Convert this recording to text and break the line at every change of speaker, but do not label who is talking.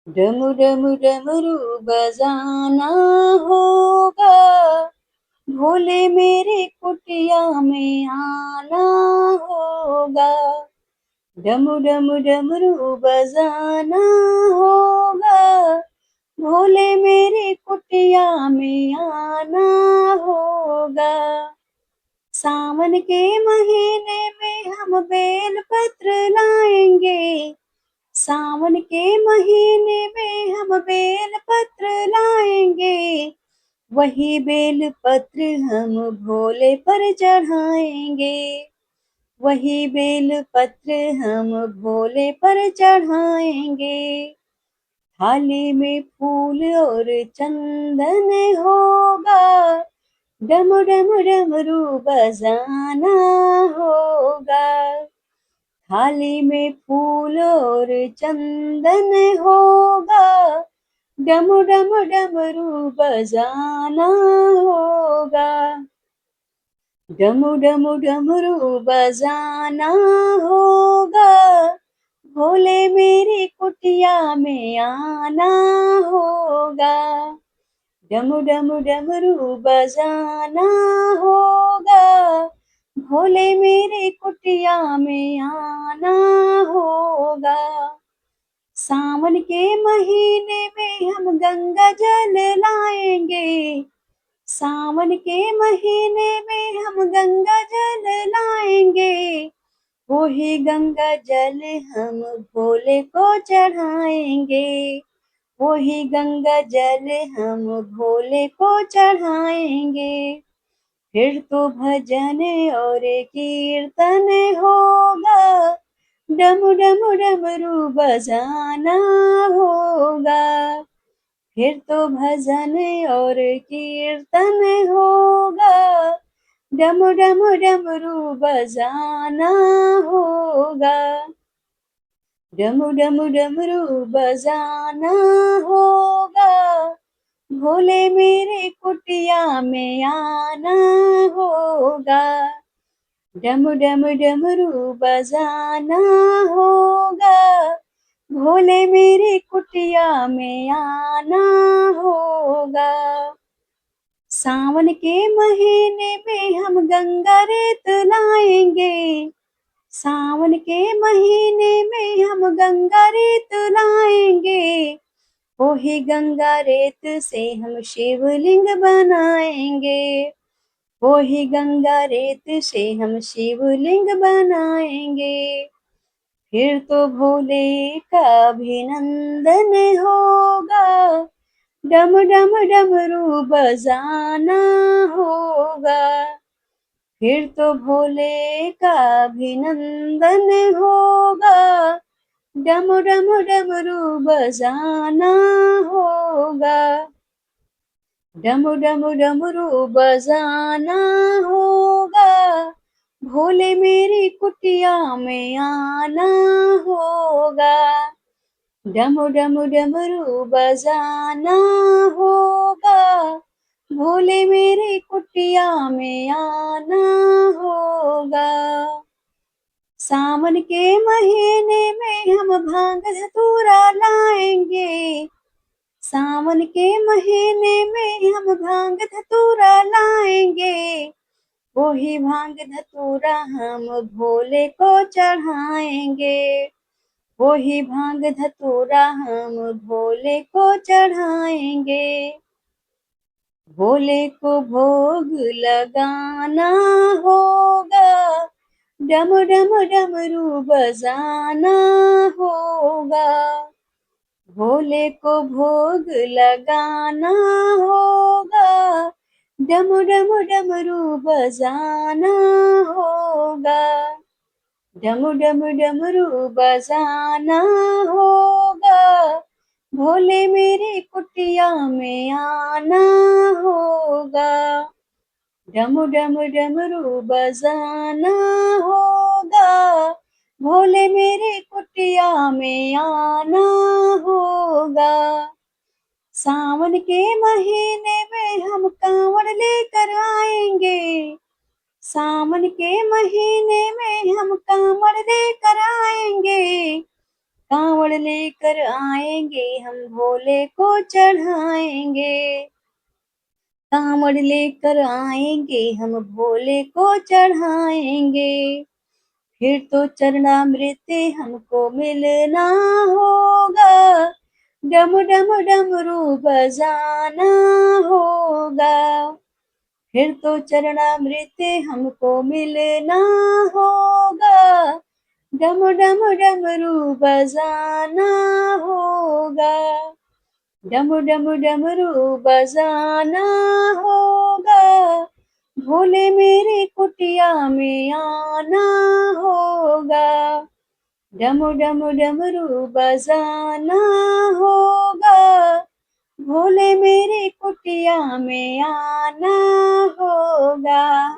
डमरू डमरू डमरू बजाना होगा, भोले मेरी कुटिया में आना होगा। डमरू डमरू डमरू बजाना होगा, भोले मेरी कुटिया में आना होगा। सावन के महीने में हम बेल पत्र लाएंगे, सावन के महीने में हम बेल पत्र लाएंगे। वही बेल पत्र हम भोले पर चढ़ाएंगे, वही बेल पत्र हम भोले पर चढ़ाएंगे। थाली में फूल और चंदन होगा, डम डम डमरू बजाना होगा। थाली में फूल और चंदन होगा, डम डम डमरू बजाना होगा। डमू डमू डमरू बजाना होगा, भोले मेरी कुटिया में आना होगा। डमू डमू डमरू बजाना होगा, भोले मेरी कुटिया में आना होगा। सावन के महीने में हम गंगा जल लाएंगे, सावन के महीने में हम गंगा जल लाएंगे। वही गंगा जल हम भोले को चढ़ाएंगे, वही गंगा जल हम भोले को चढ़ाएंगे। फिर तो भजन और कीर्तन होगा, डम डम डमरू बजाना होगा। फिर तो भजन और कीर्तन होगा, डम डम डमरू बजाना होगा। डम डम डमरू बजाना होगा, भोले मेरे कुटिया में आना होगा। डम डम डमरू बजाना होगा, भोले मेरी कुटिया में आना होगा। सावन के महीने में हम गंगा रेत लाएंगे, सावन के महीने में हम गंगा रेत लाएंगे। वही गंगा रेत से हम शिवलिंग बनाएंगे, वही गंगा रेत से हम शिवलिंग बनाएंगे। फिर तो भोले का अभिनंदन होगा, डम डम डमरू बजाना होगा। फिर तो भोले का अभिनंदन होगा, डम डम डमरू बजाना होगा। डम डम डमरू बजाना होगा, भोले मेरी कुटिया में आना होगा। डम डम डमरू बजाना होगा, भोले मेरी कुटिया में आना होगा। सावन के महीने में हम भांग धतूरा लाएंगे, सावन के महीने में हम भांग धतूरा लाएंगे। वही भांग धतूरा हम भोले को चढ़ाएंगे, वही भांग धतूरा हम भोले को चढ़ाएंगे। भोले को भोग लगाना होगा, डम डम डमरू बजाना होगा। भोले को भोग लगाना होगा, डम डम डमरू बजाना होगा। डम डम डमरू बजाना होगा, भोले मेरी कुटिया में आना होगा। डम डम डमरू बजाना होगा, भोले मेरी कुटिया में आना होगा। सावन के महीने में हम कांवड़ लेकर आएंगे, सावन के महीने में हम कांवड़ लेकर आएंगे। कांवड़ लेकर आएंगे हम भोले को चढ़ाएंगे। कांवड़ लेकर आएंगे हम भोले को चढ़ाएंगे। फिर तो चरणामृत हमको मिलना होगा। डम डम डमरू बजाना होगा। फिर तो चरणामृत हमको मिलना होगा। डम डम डमरू बजाना होगा। डम डम डमरू बजाना होगा। भोले मेरी कुटिया में आना होगा। डम डम डमरू बजाना होगा। भोले मेरी कुटिया में आना होगा।